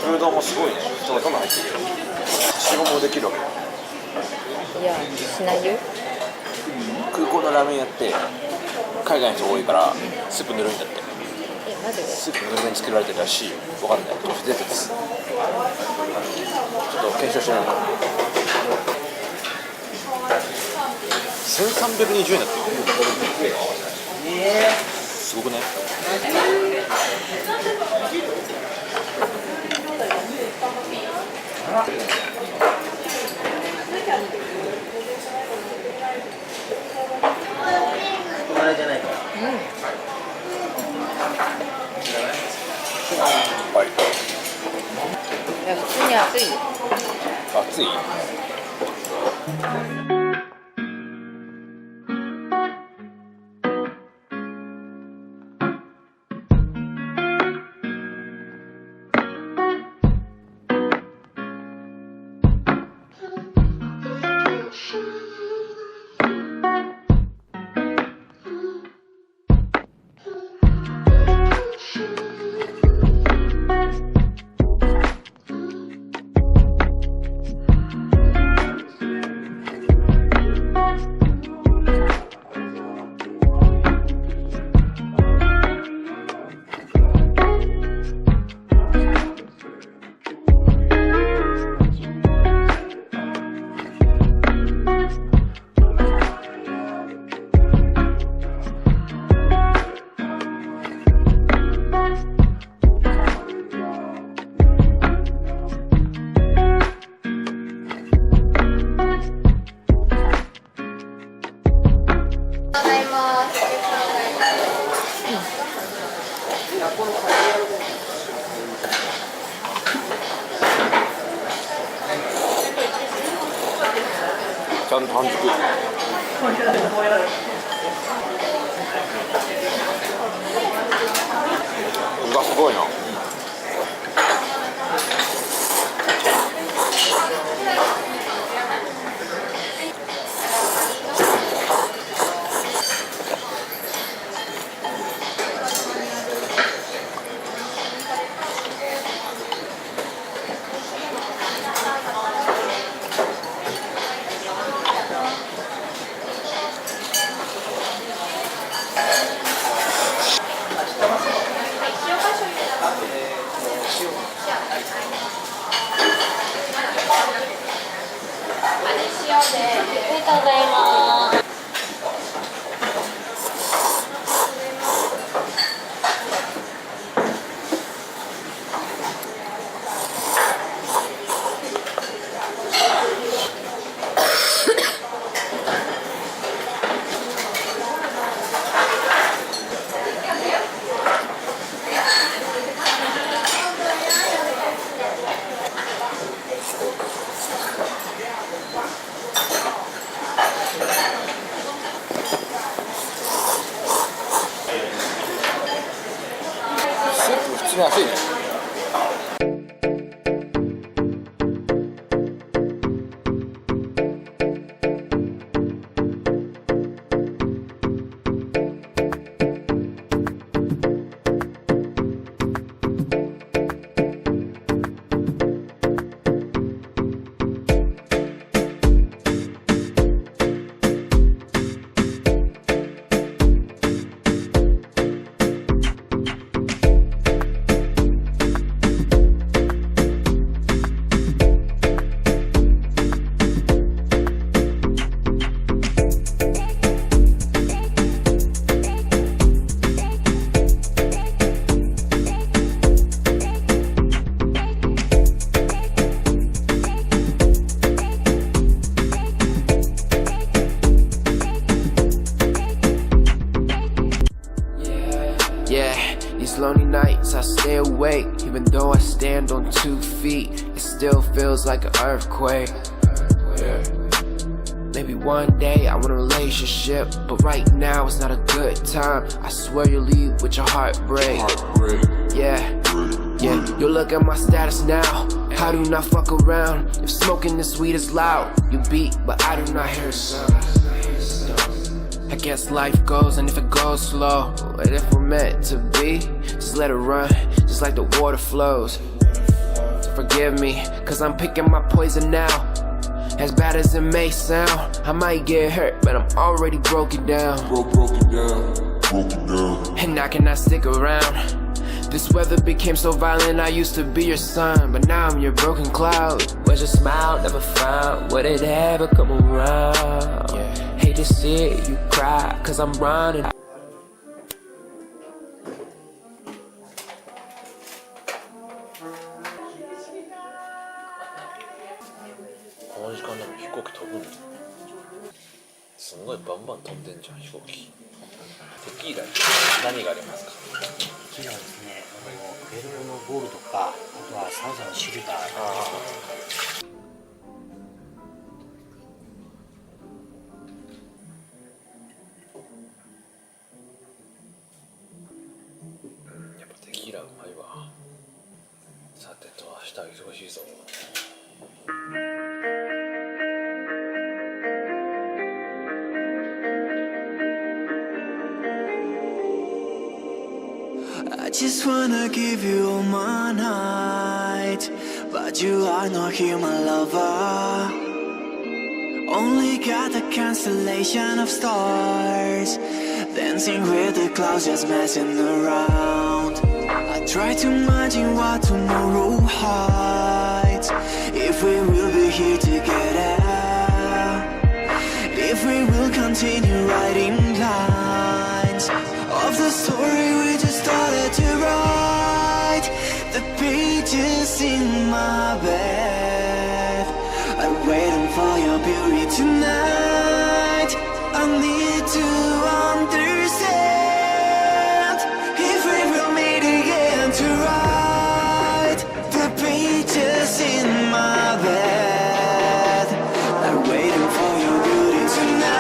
牛丼もすごいね。どんどん入ってるよ。仕事もできるわけだ。いや、しないよ。空港のラーメン屋って海外の人多いからスープぬるいんだって。マジで？スープぬるめに作られてるらしいよ。わかんない。都市伝説。ちょっと検証してみようか。1320円だって。すごくね？あれじゃないか。はい。いや、普通に暑いよ。暑い？ちゃんと半熟。うわ、すごいな。普通に暑いね。These lonely nights I stay awake. Even though I stand on 2 feet, it still feels like an earthquake. Maybe one day I want a relationship, but right now it's not a good time. I swear you'll leave with your heartbreak. Yeah, you look at my status now. I do not fuck around. If smoking this weed is loud, you beat, but I do not hear a sound. I guess life goes, and if it goes slow, and if we're meant to be, just let it run, just like the water flows. Forgive me, cause I'm picking my poison now. As bad as it may sound, I might get hurt, but I'm already broken down. Broken down. And I cannot stick around. This weather became so violent, I used to be your sun, but now I'm your broken cloud. Where's your smile, never found, would it ever come around? Hate to see it, you cry, cause I'm running. この時間でも飛行機飛ぶんだ。すごいバンバン飛んでんじゃん飛行機。テキーラに何がありますか？テキーラはですね、クエルボのボールとか、あとはサウザのシルバー。やっぱテキーラうまいわ。さてと明日は忙しいぞ。I just wanna give you all my night, but you are not here, my lover. Only got a constellation of stars, dancing with the clouds, just messing around. I try to imagine what tomorrow hides, if we will be here together, if we will continue writing lines of the story we just started to write. The pages in my bed are waiting for your beauty tonight. I need to understand if we will meet again to write. The pages in my bed are waiting for your beauty tonight.